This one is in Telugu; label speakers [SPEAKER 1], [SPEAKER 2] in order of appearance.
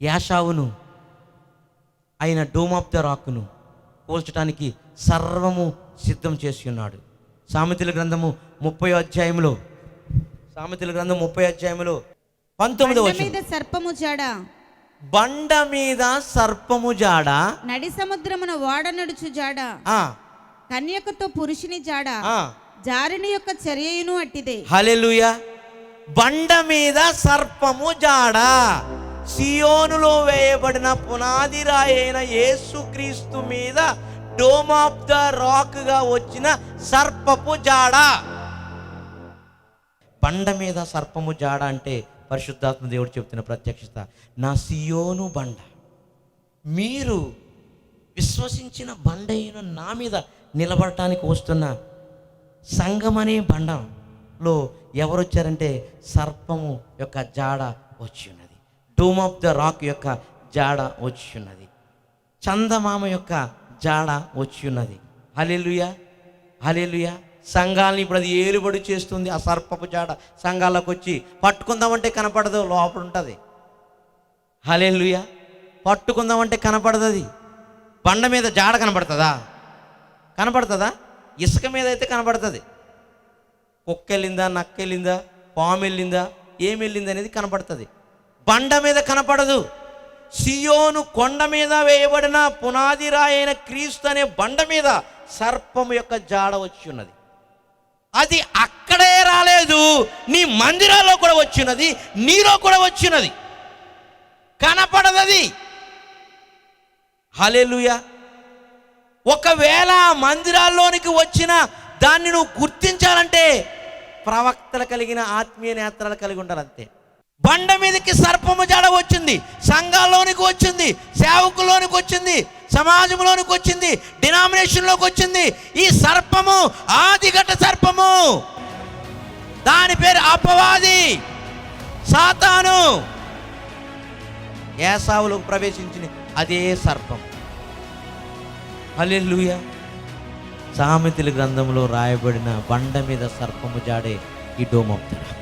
[SPEAKER 1] యాషావును ఆయన డోమ్ ఆఫ్ ద రాక్ను పోల్చడానికి సర్వము సిద్ధం చేసి ఉన్నాడు. సామెతల గ్రంథము 30వ అధ్యాయంలో 19వ వచనం,
[SPEAKER 2] సర్పము జాడ,
[SPEAKER 1] బండ మీద సర్పము జాడ,
[SPEAKER 2] నడి సముద్రమున ఓడ నడుచు జాడ, కన్యకతో పురుషుని జాడ, జారిని యొక్క చర్యను అట్టిదే.
[SPEAKER 1] హల్లెలూయా. బండ మీద సర్పము జాడ, సియోనులో వేయబడిన పునాది రాయి అయిన యేసుక్రీస్తు మీద డోమ్ ఆఫ్ ద రాక్ గా వచ్చిన సర్పపు జాడ. బండ మీద సర్పము జాడ అంటే పరిశుద్ధాత్మ దేవుడు చెప్తున్న ప్రత్యక్షత. నా సియోను బండ, మీరు విశ్వసించిన బండ అయిన నా మీద నిలబడటానికి వస్తున్న సంఘం అనే బండలో ఎవరు వచ్చారంటే సర్పము యొక్క జాడ వచ్చి ఉన్నది. డోమ్ ఆఫ్ ద రాక్ యొక్క జాడ వచ్చి ఉన్నది. చందమామ యొక్క జాడ వచ్చి ఉన్నది. హల్లెలూయా, హల్లెలూయా. సంఘాలని ఇప్పుడు అది ఏలుబడి చేస్తుంది. ఆ సర్పపు జాడ సంఘాలకు వచ్చి పట్టుకుందామంటే కనపడదు, లోపల ఉంటుంది. హల్లెలూయా. పట్టుకుందామంటే కనపడదు. అది బండ మీద జాడ కనపడుతుందా? కనపడుతుందా? ఇసుక మీద అయితే కనపడుతుంది. కుక్క వెళ్ళిందా, నక్క వెళ్ళిందా, పాము వెళ్ళిందా, ఏమి వెళ్ళింది అనేది కనపడుతుంది. బండ మీద కనపడదు. సియోను కొండ మీద వేయబడిన పునాది రాయి అయిన క్రీస్తు అనే బండ మీద సర్పము యొక్క జాడ వచ్చి ఉన్నది. అది అక్కడే రాలేదు, నీ మందిరాల్లో కూడా వచ్చినది, నీలో కూడా వచ్చినది. కనపడదది. హల్లెలూయా. ఒకవేళ మందిరాల్లోనికి వచ్చిన దాన్ని నువ్వు గుర్తించాలంటే ప్రవక్తలు కలిగిన ఆత్మీయ నేత్రాలు కలిగి ఉండాలి, అంతే. బండ మీదకి సర్పము జాడ వచ్చింది, సంఘాల్లోనికి వచ్చింది, సేవకుల్లోనికి వచ్చింది, సమాజంలోనికి వచ్చింది, డినామినేషన్లోకి వచ్చింది. ఈ సర్పము ఆదిఘట సర్పము, దాని పేరు అపవాది, సాతాను. ఏసావులోకి ప్రవేశించింది అదే సర్పం. హల్లెలూయా. సామెతల గ్రంథంలో రాయబడిన బండ మీద సర్పము జాడే ఈ డోమ్ ఆఫ్ ద రాక్.